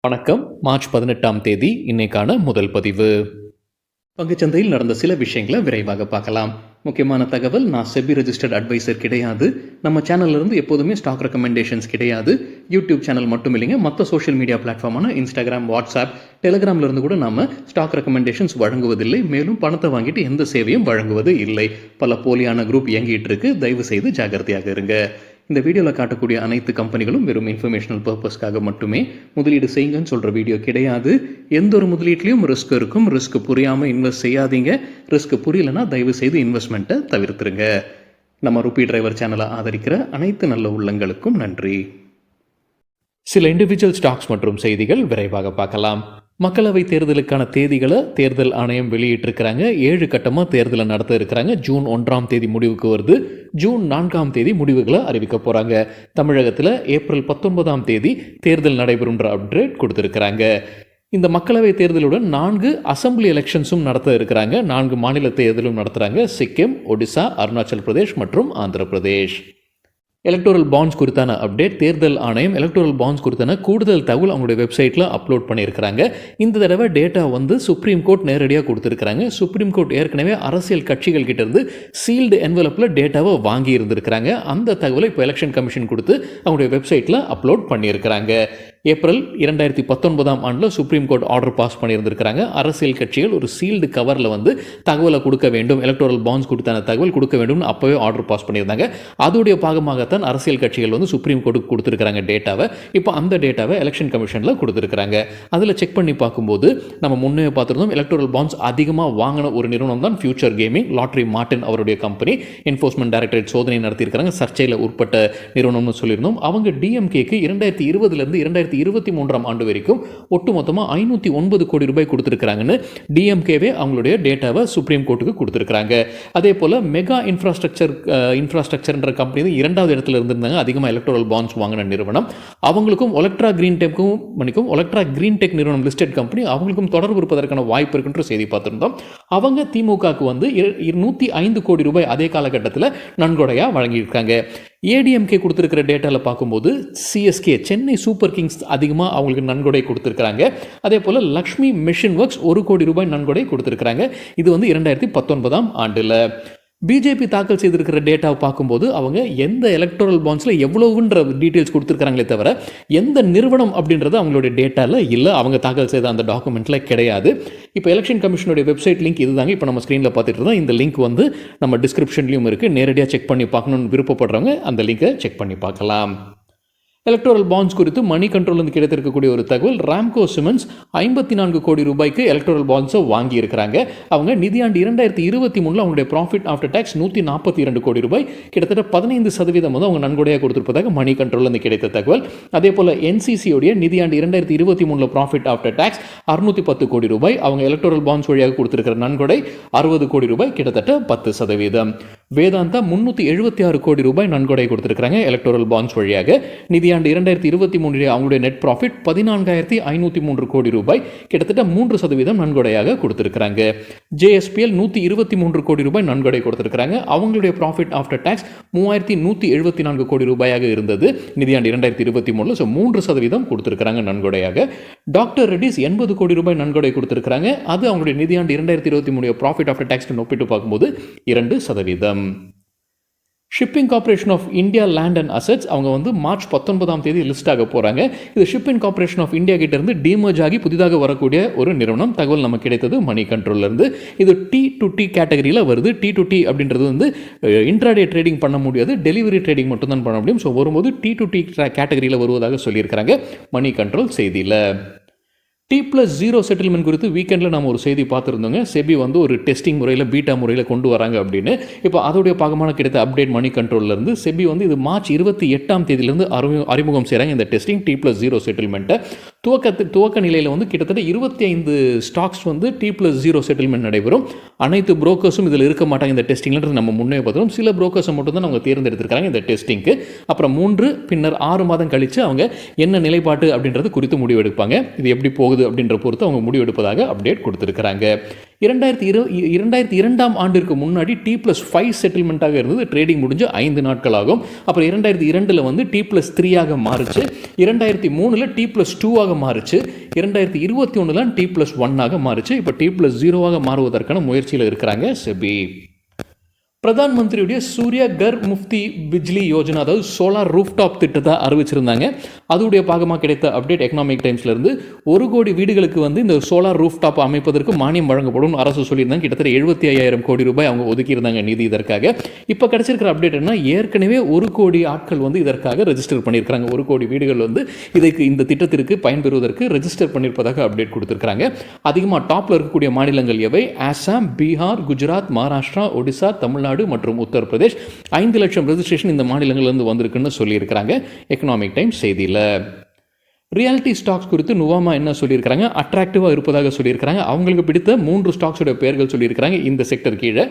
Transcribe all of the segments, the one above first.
வணக்கம். மார்ச் 18ஆம் தேதி இன்னைக்கான முதல் பதிவு. பங்குச்சந்தையில் நடந்த சில விஷயங்களை விரைவாக பார்க்கலாம். முக்கியமான தகவல், நான் செபி ரெஜிஸ்டர்ட் அட்வைசர் கிடையாது. நம்ம சேனல்ல இருந்து எப்போதுமே ஸ்டாக் ரெக்கமெண்டேஷன்ஸ் கிடையாது. யூடியூப் சேனல் மட்டும் இல்லைங்க, மற்ற சோஷியல் மீடியா பிளாட்ஃபார்மான இன்ஸ்டாகிராம், வாட்ஸ்அப், டெலிகிராம்ல இருந்து கூட நாம ஸ்டாக் ரெக்கமெண்டேஷன்ஸ் வழங்குவதில்லை. மேலும் பணத்தை வாங்கிட்டு எந்த சேவையும் வழங்குவது இல்லை. பல போலியான குரூப் இயங்கிட்டு இருக்கு. தயவு செய்து ஜாகிரதையாக இருங்க. இந்த வீடியோவில் காட்டக்கூடிய அனைத்து கம்பெனிகளும் வெறும் இன்ஃபர்மேஷனல் பர்பஸ்க்காக மட்டுமே முதலீடு செய்யுங்கன்னு சொல்கிற வீடியோ கிடையாது. எந்த ஒரு முதலீட்லையும் ரிஸ்க் இருக்கும். ரிஸ்க் புரியாமல் இன்வெஸ்ட் செய்யாதீங்க. ரிஸ்க் புரியலன்னா தயவு செய்து இன்வெஸ்ட்மெண்ட்டை தவிர்த்துருங்க. நம்ம ருபி டிரைவர் சேனலை ஆதரிக்கிற அனைத்து நல்ல உள்ளங்களுக்கும் நன்றி. சில இண்டிவிஜுவல் ஸ்டாக்ஸ் மற்றும் செய்திகள் விரைவாக பார்க்கலாம். மக்களவை தேர்தலுக்கான தேதிகளை தேர்தல் ஆணையம் வெளியிட்டிருக்கிறாங்க. 7 கட்டமாக தேர்தலை நடத்த இருக்கிறாங்க. ஜூன் 1ஆம் தேதி முடிவுக்கு வருது. ஜூன் 4ஆம் தேதி முடிவுகளை அறிவிக்க போகிறாங்க. தமிழகத்தில் ஏப்ரல் 19ஆம் தேதி தேர்தல் நடைபெறும்ன்ற அப்டேட் கொடுத்துருக்குறாங்க. இந்த மக்களவை தேர்தலுடன் 4 அசம்பிளி எலெக்ஷன்ஸும் நடத்த இருக்கிறாங்க. 4 மாநில தேர்தலும் நடத்துகிறாங்க. சிக்கிம், ஒடிசா, அருணாச்சல் பிரதேஷ் மற்றும் ஆந்திர பிரதேஷ். எலக்டோரல் பாண்ட்ஸ் குறித்தான அப்டேட், தேர்தல் ஆணையம் எலக்டோரல் பாண்ட்ஸ் குறித்தான கூடுதல் தகவல் அவங்களுடைய வெப்சைட்டில் அப்லோட் பண்ணியிருக்கிறாங்க. இந்த தடவை டேட்டா சுப்ரீம் கோர்ட் நேரடியாக கொடுத்துருக்காங்க. சுப்ரீம் கோர்ட் ஏற்கனவே அரசியல் கட்சிகள் கிட்ட இருந்து சீல்டு என்வலப்பில் டேட்டாவை வாங்கி இருந்திருக்கிறாங்க. அந்த தகவலை இப்போ எலெக்ஷன் கமிஷன் கொடுத்து அவங்களுடைய வெப்சைட்டில் அப்லோட் பண்ணியிருக்கிறாங்க. ஏப்ரல் 2019ஆம் ஆண்டில் சுப்ரீம் கோர்ட் ஆர்டர் பாஸ் பண்ணியிருந்திருக்கிறாங்க. அரசியல் கட்சிகள் ஒரு சீல்டு கவரில் தகவலை கொடுக்க வேண்டும், எலக்டோரல் பாண்ட்ஸ் கொடுத்தான தகவல் கொடுக்க வேண்டும்னு அப்போவே ஆர்டர் பாஸ் பண்ணியிருந்தாங்க. அதோடைய பாகமாகத்தான் அரசியல் கட்சிகள் சுப்ரீம் கோர்ட்டுக்கு கொடுத்துருக்காங்க டேட்டாவை. இப்போ அந்த டேட்டாவை எலெக்ஷன் கமிஷனில் கொடுத்துருக்காங்க. அதில் செக் பண்ணி பார்க்கும்போது நம்ம முன்னே பார்த்துருந்தோம், எலக்டோரல் பாண்ட்ஸ் அதிகமாக வாங்கின ஒரு நிறுவனம் தான் ஃபியூச்சர் கேமிங். லாட்ரி மார்டின் அவருடைய கம்பெனி. என்ஃபோர்ஸ்மெண்ட் டைரக்டரேட் சோதனை நடத்தியிருக்கிறாங்க. சர்ச்சையில் உட்பட்ட நிறுவனம்னு சொல்லியிருந்தோம். அவங்க டிஎம்கேக்கு 2020லேருந்து 2023ஆம் ஆண்டு வரைக்கும் ஒட்டுமொத்தமாக 509 கோடி ரூபாய் கொடுத்துருக்காங்கன்னு டிஎம்கேவே அவங்களுடைய டேட்டாவை சுப்ரீம் கோர்ட்டுக்கு கொடுத்துருக்காங்க. அதே போல் மெகா இன்ஃப்ராஸ்ட்ரக்சர்ன்ற கம்பெனி 2வது இடத்துல இருந்திருந்தாங்க அதிகமாக எலக்ட்ரல் பாண்ட்ஸ் வாங்கின நிறுவனம். அவங்களுக்கும் ஒலக்ட்ரா கிரீன் டெக் நிறுவனம் லிஸ்டட் கம்பெனி, அவங்களுக்கும் தொடர்பு இருப்பதற்கான வாய்ப்பு இருக்குன்ற செய்தி பார்த்துருந்தோம். அவங்க திமுகவுக்கு 105 கோடி ரூபாய் அதே காலகட்டத்தில் நன்கொடையாக வழங்கியிருக்காங்க. ஏடிஎம்கே கொடுத்துருக்கிற டேட்டாவில் பார்க்கும்போது சிஎஸ்கே சென்னை சூப்பர் கிங்ஸ் அதிகமாக அவங்களுக்கு நன்கொடை கொடுத்துருக்காங்க. அதே போல் லக்ஷ்மி மெஷின் ஒர்க்ஸ் 1 கோடி ரூபாய் நன்கொடை கொடுத்துருக்காங்க. இது 2019ஆம் ஆண்டில். பிஜேபி தாக்கல் செய்திருக்கிற டேட்டாவை பார்க்கும்போது அவங்க எந்த எலக்டோரல் பாண்ட்ஸில் எவ்வளவுன்ற டீட்டெயில்ஸ் கொடுத்துருக்காங்களே தவிர எந்த நிறுவனம் அப்படின்றது அவங்களுடைய டேட்டாவில் இல்லை. அவங்க தாக்கல் செய்த அந்த டாக்குமெண்ட்டில் கிடையாது. இப்போ எலெக்ஷன் கமிஷனுடைய வெப்சைட் லிங்க் இதுதாங்க இப்போ நம்ம ஸ்க்ரீனில் பார்த்துட்டு இருந்தோம். இந்த லிங்க் நம்ம டிஸ்கிரிப்ஷன்லையும் இருக்குது. நேரடியாக செக் பண்ணி பார்க்கணுன்னு விருப்பப்படுறவங்க அந்த லிங்கை செக் பண்ணி பார்க்கலாம். எலக்டோரல் பாண்ட்ஸ் குறித்து மணி கண்ட்ரோல் கிடைத்திருக்கக்கூடிய ஒரு தகவல், ராம்கோ சிமெண்ட்ஸ் 54 கோடி ரூபாய்க்கு எலக்டோரல் பாண்ட்ஸை வாங்கி இருக்கிறாங்க. அவங்க நிதியாண்டு 2023 அவங்களுடைய ப்ராஃபிட் ஆஃப்டர் டாக்ஸ் 142 கோடி ரூபாய், கிட்டத்தட்ட 15% அவங்க நன்கொடையாக கொடுத்திருப்பதாக மணி கண்ட்ரோல் கிடைத்த தகவல். அதே போல் என்சிசியோடைய நிதியாண்டு 2023 ப்ராஃபிட் ஆஃப்டர் டாக்ஸ் 610 கோடி ரூபாய், அவங்க எலக்டோரல் பாண்ட்ஸ் வழியாக கொடுத்திருக்கிற நன்கொடை 60 கோடி ரூபாய், கிட்டத்தட்ட 10%. வேதாந்தா 376 கோடி ரூபாய் நன்கொடை கொடுத்திருக்காங்க எலக்டோரல் பாண்ட்ஸ் வழியாக. நிதியாண்டு 2023 அவங்களுடைய நெட் ப்ராஃபிட் 14,503 கோடி ரூபாய், கிட்டத்தட்ட 3% நன்கொடையாக கொடுத்திருக்காங்க. ஜேஎஸ்பிஎல் 123 கோடி ரூபாய் நன்கொடை கொடுத்திருக்காங்க. அவங்களுடைய ப்ராஃபிட் ஆஃப்டர் டாக்ஸ் 3,174 கோடி ரூபாயாக இருந்தது நிதியாண்டு 2023. 3% கொடுத்திருக்காங்க நன்கொடையாக. டாக்டர் ரெட்டிஸ் 80 கோடி ரூபாய் நன்கொடை கொடுத்திருக்காங்க. அது அவங்களுடைய நிதியாண்டு 2023 ப்ராஃபிட் ஆஃப்டர் டாக்ஸ் ஒப்பிட்டு பார்க்கும்போது 2%. Shipping corporation of India land and assets அவங்க மார்ச் 19ஆம் தேதி லிஸ்ட் ஆக போகிறாங்க. இது ஷிப்பிங் கார்ப்பரேஷன் ஆஃப் இந்தியா கிட்ட இருந்து டீமர்ஜ் ஆகி புதிதாக வரக்கூடிய ஒரு நிறுவனம். தகவல் நமக்கு கிடைத்தது மணி கண்ட்ரோல்லேருந்து. இது T2T கேட்டகரியில் வருது. T2T அப்படின்றது இன்ட்ராடே ட்ரேடிங் பண்ண முடியாது, டெலிவரி ட்ரேடிங் மட்டும் தான் பண்ண முடியும். ஸோ வரும்போது T2T கேட்டகரியில் வருவதாக சொல்லியிருக்கிறாங்க மணி கண்ட்ரோல் செய்தியில். T+0 செட்டில்மெண்ட் குறித்து வீக்கெண்டில் நம்ம ஒரு செய்தி பார்த்துருந்தோங்க. செபி ஒரு டெஸ்டிங் முறையில் பீட்டா முறையில் கொண்டு வராங்க அப்படின்னு. இப்போ அதோடைய பாகமான கிடைத்த அப்டேட் மணி கண்ட்ரோல்லேருந்து செபி இது மார்ச் 28ஆம் தேதியிலேருந்து அறிமுகம் செய்கிறாங்க இந்த டெஸ்டிங் T+0 செட்டில்மெண்ட்டை. துவக்க நிலையில் கிட்டத்தட்ட 25 ஸ்டாக்ஸ் T+0 செட்டில்மெண்ட் நடைபெறும். அனைத்து புரோக்கர்ஸும் இதில் இருக்க மாட்டாங்க இந்த டெஸ்டிங்கிறது நம்ம முன்னே பார்த்தோம். சில புரோக்கர்ஸை மட்டும் தான் அவங்க தேர்ந்தெடுத்திருக்காங்க இந்த டெஸ்டிங்க்கு. அப்புறம் 3 பின்னர் 6 மாதம் கழித்து அவங்க என்ன நிலைப்பாட்டு அப்படின்றது குறித்து முடிவெடுப்பாங்க. இது எப்படி போகுது அப்படின்ற பொறுத்து அவங்க முடிவெடுப்பதாக அப்டேட் கொடுத்துருக்காங்க. 2002ஆம் ஆண்டிற்கு முன்னாடி T+5 செட்டில்மெண்ட்டாக இருந்தது. ட்ரேடிங் முடிஞ்சு 5 நாட்கள் ஆகும். அப்புறம் 2002 வந்து T+3ஆக மாறுச்சு. 2003 T+2ஆக மாறுச்சு. 2021 T+1ஆக மாறுச்சு. இப்போ T+0ஆக மாறுவதற்கான முயற்சியில் இருக்கிறாங்க செபி. பிரதான் மந்திரியுடைய சூர்யா கர் முஃப்தி பிஜ்லி யோஜனா, அதாவது சோலார் ரூஃப்டாப் திட்டத்தை அறிவிச்சிருந்தாங்க. அதோடைய பாகமாக கிடைத்த அப்டேட் எக்கனாமிக் டைம்ஸ்லேருந்து 1 கோடி வீடுகளுக்கு வந்து இந்த சோலார் ரூஃப்டாப் அமைப்பதற்கு மானியம் வழங்கப்படும் அரசு சொல்லியிருந்தாங்க. கிட்டத்தட்ட 75,000 கோடி ரூபாய் அவங்க ஒதுக்கியிருந்தாங்க நிதி இதற்காக. இப்போ கிடைச்சிருக்கிற அப்டேட் என்ன, ஏற்கனவே 1 கோடி ஆட்கள் வந்து இதற்காக ரெஜிஸ்டர் பண்ணியிருக்காங்க. 1 கோடி வீடுகள் வந்து இந்த திட்டத்திற்கு பயன்பெறுவதற்கு ரெஜிஸ்டர் பண்ணியிருப்பதாக அப்டேட் கொடுத்துருக்காங்க. அதிகமாக டாப்பில் இருக்கக்கூடிய மாநிலங்கள் எவை? ஆசாம், பீகார், குஜராத், மகாராஷ்டிரா, ஒடிசா, தமிழ்நாடு மற்றும் உத்தரப்பிரதேஷ். 5 லட்சம் ரெஜிஸ்ட்ரேஷன் இந்த மாநிலங்களிலிருந்து வந்திருக்குன்னு சொல்லியிருக்கிறாங்க எக்கனாமிக் டைம்ஸ் செய்தியில். ரியாலிட்டி ஸ்டாக்ஸ் குறித்து நுவாமா என்ன சொல்லியிருக்கிறாங்க? அட்ராக்டிவாக இருப்பதாக சொல்லியிருக்கிறாங்க. அவங்களுக்கு பிடித்த 3 ஸ்டாக்ஸோட பெயர்கள் சொல்லியிருக்கிறாங்க. இந்த செக்டர் கீழே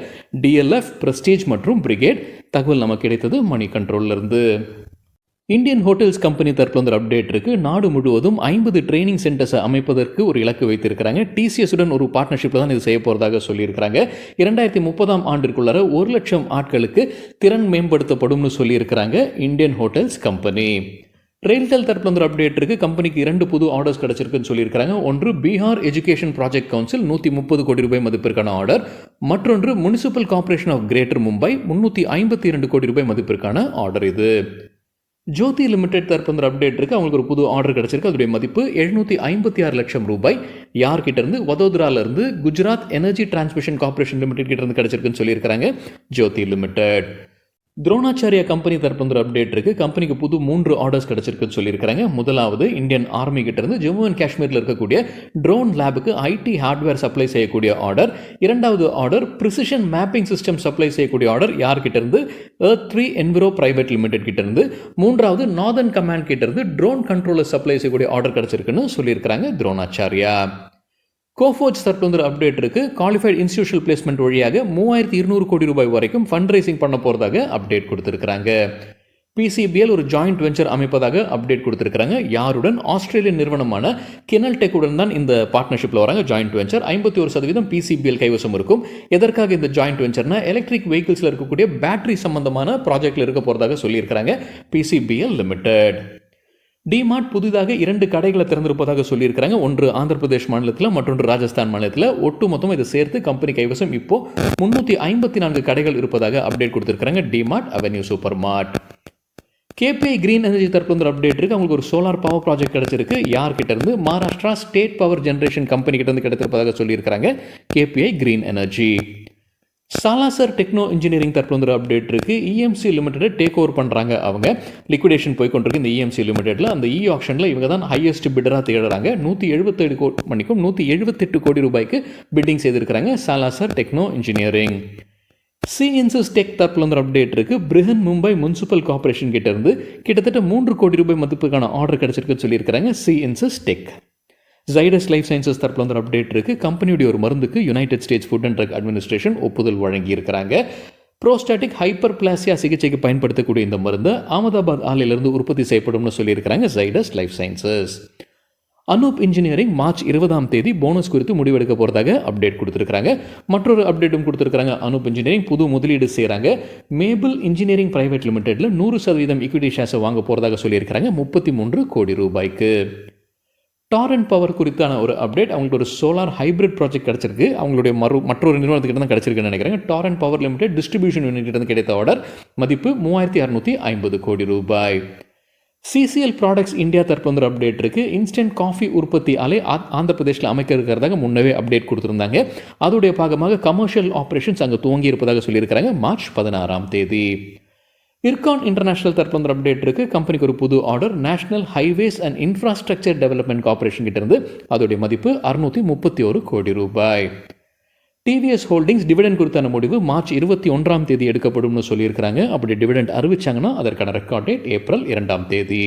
DLF, பிரஸ்டீஜ் மற்றும் பிரிகேட். தகவல் நமக்கு கிடைத்தது மணி கண்ட்ரோல்லேருந்து. இந்தியன் ஹோட்டல்ஸ் கம்பெனி தரப்புல ஒரு அப்டேட் இருக்குது. நாடு முழுவதும் 50 ட்ரைனிங் சென்டர்ஸை அமைப்பதற்கு ஒரு இலக்கு வைத்திருக்கிறாங்க. TCS-உடன் ஒரு பார்ட்னர்ஷிப்பில் தான் இது செய்ய போகிறதாக சொல்லியிருக்கிறாங்க. 2030ஆம் ஆண்டிற்குள்ளார 1 லட்சம் ஆட்களுக்கு திறன் மேம்படுத்தப்படும்னு சொல்லியிருக்கிறாங்க இந்தியன் ஹோட்டல்ஸ் கம்பெனி. ரெயில்டெல் தரப்புல ஒரு அப்டேட் இருக்குது. கம்பெனிக்கு 2 புது ஆர்டர்ஸ் கிடச்சிருக்குன்னு சொல்லியிருக்கிறாங்க. ஒன்று பீகார் எஜுகேஷன் ப்ராஜெக்ட் கவுன்சில் 130 கோடி ரூபாய் மதிப்பிற்கான ஆர்டர். மற்றொன்று municipal corporation of greater Mumbai 352 கோடி ரூபாய் மதிப்பிற்கான ஆர்டர். இது ஜோதி லிமிடெட் தரப்பு அப்டேட் இருக்குது. அவங்களுக்கு ஒரு புது ஆர்டர் கிடச்சிருக்கு. அதோடைய மதிப்பு 756 லட்சம் ரூபாய். யார்கிட்ட இருந்து? வதோதராலேருந்து Gujarat energy transmission corporation limited கிட்ட இருந்து கிடச்சிருக்குன்னு சொல்லியிருக்காங்க ஜோதி லிமிடெட். துரோணாச்சாரியா கம்பெனி தரப்பு ஒரு அப்டேட் இருக்குது. கம்பெனிக்கு புது 3 ஆர்டர்ஸ் கிடச்சிருக்குன்னு சொல்லியிருக்காங்க. முதலாவது இந்தியன் ஆர்மி கிட்ட இருந்து ஜம்மு அண்ட் காஷ்மீரில் இருக்கக்கூடிய ட்ரோன் லேபுக்கு IT ஹார்ட்வேர் சப்ளை செய்யக்கூடிய ஆர்டர். 2வது order precision mapping system supply செய்யக்கூடிய ஆர்டர். யார்கிட்ட இருந்து? Earth3 Enviro பிரைவேட் லிமிடெட் கிட்ட இருந்து. 3வது நார்தர்ன் கமாண்ட் கிட்ட இருந்து ட்ரோன் கண்ட்ரோலர் சப்ளை செய்யக்கூடிய ஆர்டர் கிடச்சிருக்குன்னு சொல்லியிருக்கிறாங்க துரோணாச்சாரியா. கோஃபோஜ் தரப்பு அப்டேட் இருக்குது. குவாலிஃபைட் இன்ஸ்டிடியூஷனல் பிளேஸ்மெண்ட் வழியாக 3200 கோடி ரூபாய் வரைக்கும் ஃபண்ட் ரைசிங் பண்ண போகிறதாக அப்டேட் கொடுத்துருக்காங்க. PCBL ஒரு ஜாயிண்ட் வெஞ்சர் அமைப்பதாக அப்டேட் கொடுத்துருக்காங்க. யாருடன்? ஆஸ்திரேலியன் நிறுவனமான கெனல்டெக் உடன் தான் இந்த பார்ட்னர்ஷிப்பில் வராங்க. ஜாயிண்ட் வெஞ்சர் 51% PCBL கைவசம் இருக்கும். எதற்காக இந்த ஜாயிண்ட் வெஞ்சர்னா எலக்ட்ரிக் வெஹிக்கிள்ஸில் இருக்கக்கூடிய பேட்டரி சம்பந்தமான ப்ராஜெக்டில் இருக்க போகிறதாக சொல்லியிருக்கிறாங்க PCBL லிமிடெட். டிமார்ட் புதிதாக 2 கடைகளை திறந்திருப்பதாக சொல்லியிருக்கிறாங்க. ஒன்று ஆந்திர பிரதேஷ் மாநிலத்தில், மற்றொன்று ராஜஸ்தான் மாநிலத்தில். ஒட்டு மொத்தமாக இதை சேர்த்து கம்பெனி கைவசம் இப்போ 354 கடைகள் இருப்பதாக அப்டேட் கொடுத்துருக்காங்க DMart Avenue Super Mart. KPI Green Energy தரப்பு அப்டேட் இருக்குது. அவங்களுக்கு ஒரு சோலார் பவர் ப்ராஜெக்ட் கிடச்சிருக்கு. யார்கிட்ட இருந்து? Maharashtra State Power Generation Company கிட்ட இருந்து கிடைத்திருப்பதாக சொல்லியிருக்கிறாங்க KPI Green Energy. Salasar Techno Engineering தரப்பு அப்டேட் இருக்குது. EMC லிமிடெட்டை டேக் ஓவர் பண்ணுறாங்க. அவங்க லிக்விடேஷன் போய் கொண்டிருக்கு இந்த EMC லிமிடெட்டில். அந்த ஆக்ஷனில் இவங்க தான் ஹையஸ்ட் பிட்டராக தேடுறாங்க. 178 கோடி ரூபாய்க்கு பிட்டிங் செய்திருக்கிறாங்க சாலாசர் டெக்னோ இன்ஜினியரிங். சிஎன்சஸ் டெக் தரப்புல அப்டேட் இருக்குது. பிரிஹன் மும்பை முனிசிபல் கார்ப்பரேஷன் கிட்ட இருந்து கிட்டத்தட்ட 3 கோடி ரூபாய் மதிப்புக்கான ஆர்டர் கிடச்சிருக்குன்னு சொல்லியிருக்கிறாங்க சிஎன்சஸ் டெக். ஜைடஸ் லைஃப் சயின்சஸ் தரப்புல அப்டேட் இருக்குது. கம்பெனியுடைய ஒரு மருந்துக்கு United States Food and Drug Administration ஒப்புதல் வழங்கியிருக்கிறாங்க. ப்ரோஸ்டாட்டிக் ஹைப்பர் பிளாசியா சிகிச்சைக்கு பயன்படுத்தக்கூடிய இந்த மருந்து அகமதாபாத் ஆலையிலிருந்து உற்பத்தி செய்யப்படும்னு சொல்லியிருக்கிறாங்க Zydus life Sciences. Anup Engineering March 20ஆம் தேதி போனஸ் குறித்து முடிவெடுக்க போகிறதாக அப்டேட் கொடுத்துருக்காங்க. மற்றொரு அப்டேட்டும் கொடுத்துருக்காங்க. அனூப் இன்ஜினியரிங் புது முதலீடு செய்கிறாங்க. மேபிள் இன்ஜினியரிங் பிரைவேட் லிமிடெட்டில் 100% ஈக்விட்டி ஷேர்ஸை வாங்க போகிறதாக சொல்லியிருக்கிறாங்க 33 கோடி ரூபாய்க்கு. டாரண்ட் பவர் குறித்தான ஒரு அப்டேட். அவங்களுக்கு ஒரு சோலார் ஹைப்ரிட் ப்ராஜெக்ட் கிடச்சிருக்கு. அவங்களுடைய மற்றொரு நிறுவனத்துக்கிட்ட தான் கிடச்சிருக்குன்னு நினைக்கிறாங்க. டாரண்ட் பவர் லிமிடெட் டிஸ்ட்ரிபியூஷன் யூனிட்டிலிருந்து கிடைத்த ஆர்டர் மதிப்பு 3650 கோடி ரூபாய். CCL ப்ராடக்ட்ஸ் இந்தியா தரப்பு அப்டேட் இருக்குது. இன்ஸ்டன்ட் காஃபி உற்பத்தி ஆலை ஆந்திர பிரதேஷில் அமைக்க இருக்கிறதாக முன்னவே அப்டேட் கொடுத்துருந்தாங்க. அதோடைய பாகமாக கமர்ஷியல் ஆப்ரேஷன்ஸ் அங்கே துவங்கி இருப்பதாக சொல்லியிருக்கிறாங்க மார்ச் 16ஆம் தேதி. இர்கான் இன்டர்நேஷனல் தரப்பு அப்டேட் இருக்குது. கம்பெனிக்கு ஒரு புது order national highways and infrastructure development corporation கிட்ட இருந்து. அதோடைய மதிப்பு 631 கோடி ரூபாய். டிவிஎஸ் ஹோல்டிங்ஸ் டிவிடெண்ட் குறித்தான முடிவு மார்ச் 21ஆம் தேதி எடுக்கப்படும் சொல்லியிருக்கிறாங்க. அப்படி டிவிடெண்ட் அறிவிச்சாங்கன்னா அதற்கான ரெக்கார்ட் டேட் ஏப்ரல் 2ஆம் தேதி.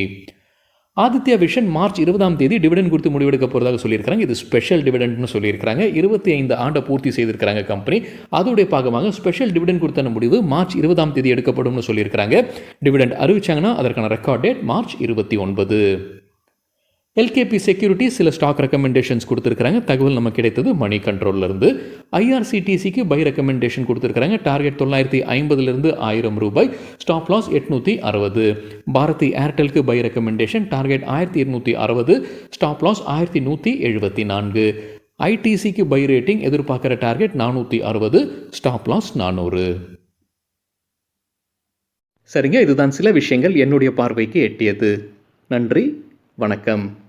ஆதித்யா விஷன் மார்ச் 20ஆம் தேதி டிவிடெண்ட் குறித்து முடிவெடுக்க போகிறதாக சொல்லியிருக்காங்க. இது ஸ்பெஷல் டிவிடெண்ட்னு சொல்லியிருக்காங்க. 25 ஆண்டை பூர்த்தி செய்திருக்கிறாங்க கம்பெனி. அதோடைய பாகமாக ஸ்பெஷல் டிவிடெண்ட் குறித்தான முடிவு மார்ச் 20ஆம் தேதி எடுக்கப்படும் சொல்லியிருக்கிறாங்க. டிவிடெண்ட் அறிவிச்சாங்கன்னா அதற்கான record date March 29. LKP Security சில ஸ்டாக் ரெக்கமெண்டேஷன்ஸ் கொடுத்துருக்காங்க. தகவல் நம்ம கிடைத்தது மணி கண்ட்ரோல்லேருந்து. ஐஆர்சிடிசிக்கு பை ரெக்கமெண்டேஷன் கொடுத்துருக்காங்க. டார்கெட் 950 ரூபாய், ஸ்டாப் லாஸ் 860. பாரதி ஏர்டெலுக்கு buy recommendation, target 1260, stop loss 1174. ஐடிசிக்கு பை ரேட்டிங், எதிர்பார்க்குற டார்கெட் 460, ஸ்டாப் லாஸ் 400. சரிங்க, இதுதான் சில விஷயங்கள் என்னுடைய பார்வைக்கு எட்டியது. நன்றி, வணக்கம்.